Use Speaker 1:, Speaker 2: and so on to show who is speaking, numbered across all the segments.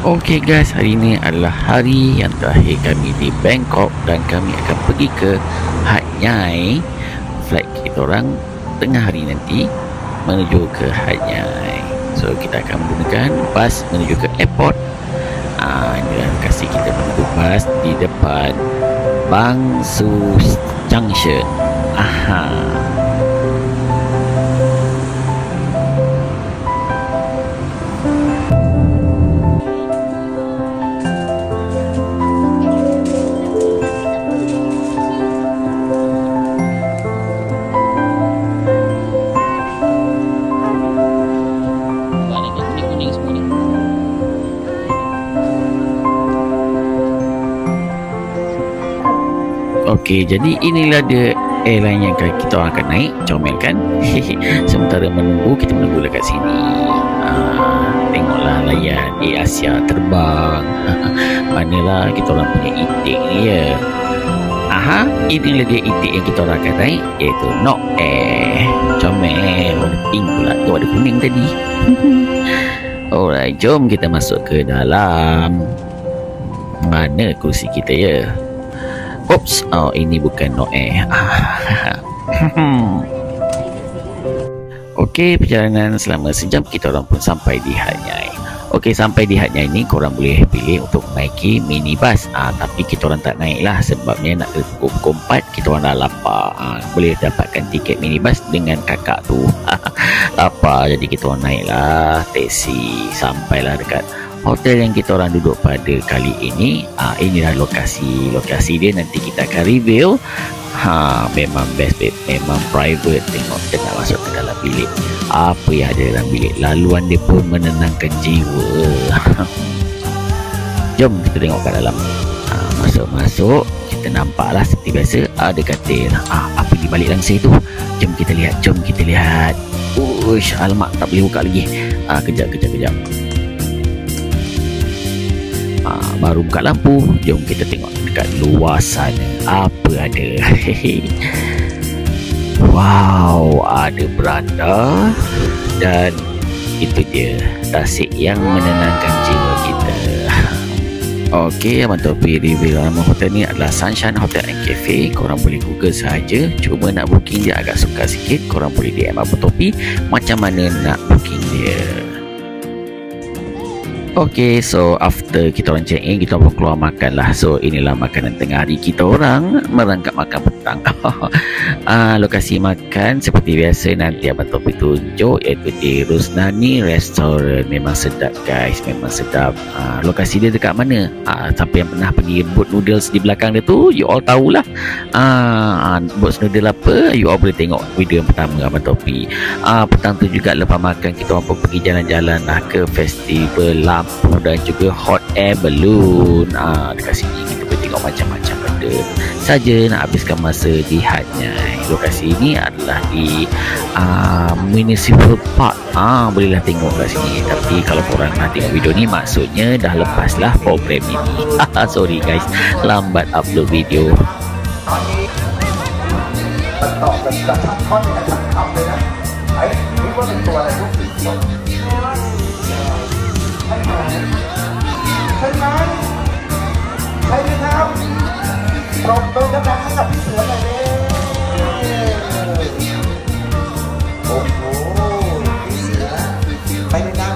Speaker 1: Okey guys, hari ini adalah hari yang terakhir kami di Bangkok dan kami akan pergi ke Hat Yai. Flight kita orang tengah hari nanti menuju ke Hat Yai. So kita akan menggunakan bas menuju ke airport. Inilah lokasi kita menunggu bas di depan Bang Su Junction. Okey, jadi inilah dia airline yang kita orang akan naik. Comel kan? Sementara kita menunggu dekat sini. Tengoklah layan Air Asia terbang. Manalah kita orang punya itik ni ya. Inilah dia itik yang kita orang akan naik, iaitu Nok Air. Comel, warna pink pula. Tu ada kuning tadi. Alright, jom kita masuk ke dalam. Mana kursi kita ya? Oops, ini bukan Nok Air. Okey, perjalanan selama sejam kita orang pun sampai di Hat Yai. Okey, sampai di Hat Yai ni korang boleh pilih untuk menaiki minibus. Tapi kita orang tak naik lah sebabnya nak ke pukul 4 kita orang dah lapar. Boleh dapatkan tiket minibus dengan kakak tu. Lapar, jadi kita orang naik lah teksi sampailah dekat hotel yang kita orang duduk pada kali ini. Inilah lokasi dia, nanti kita akan review. Memang best babe, memang private. Tengok kita nak masuk ke dalam bilik, apa yang ada dalam bilik, laluan dia pun menenangkan jiwa. Jom kita tengok kat dalam. Masuk kita nampaklah seperti biasa ada katil. Apa di balik langsir tu? Jom kita lihat. Uish, alamak, tak boleh buka lagi. Kejap. Baru buka lampu. Jom kita tengok dekat luar sana apa ada. Wow, ada beranda. Dan itu dia tasik yang menenangkan jiwa kita. Okey, Abang Topi review nama hotel ni adalah Sunshine Hotel and Cafe. Korang boleh google sahaja. Cuma nak booking dia agak sukar sikit. Korang boleh DM Abang Topi macam mana nak booking dia. Okey, so after kita orang check in, kita pun keluar makan lah. So inilah makanan tengah hari kita orang merangkap makan petang. Lokasi makan seperti biasa nanti Abang Topi tunjuk, iaitu di Rusnani Restaurant. Memang sedap guys, memang sedap. Lokasi dia dekat mana? Siapa yang pernah pergi Boat Noodles di belakang dia tu, you all tahulah. Boat Noodle apa, you all boleh tengok video yang pertama Abang Topi. Petang tu juga lepas makan kita orang pun pergi jalan-jalan lah ke festival lampu dan juga hot air balloon. Dekat sini kita boleh tengok macam-macam benda saja nak habiskan masa di Hat Yai. Lokasi ini adalah di Municipal Park. Bolehlah tengok kat sini. Tapi kalau korang nak tengok video ni, maksudnya dah lepas lah program ini. Sorry guys, lambat upload video.
Speaker 2: ใช่ไหมครับปรบมือดังๆให้กับพี่เสือหน่อยเลยโอ้โหพี่เสือไปเลยนะ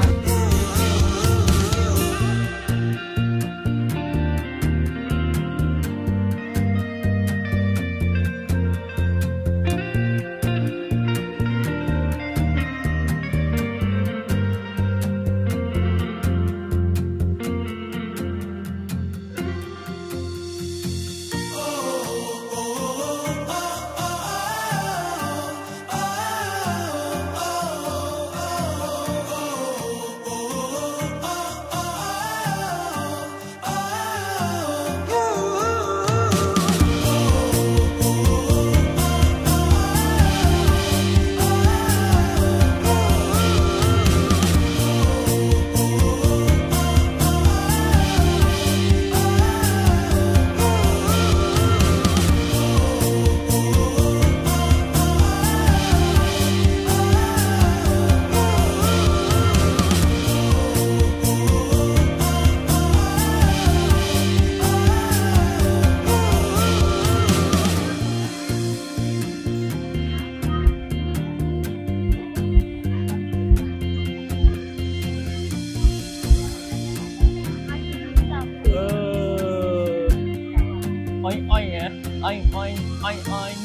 Speaker 1: Oin, oin, oin, oin.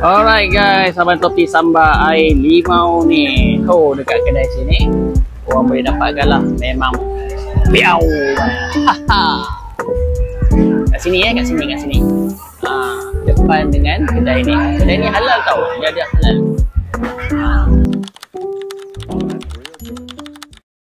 Speaker 1: Alright guys, Abang Topi sambal air limau ni. Oh, dekat kedai sini orang boleh dapatkan lah. Memang piau. Kat sini kat sini. Depan dengan kedai ni. Kedai ni halal tau. Dia halal.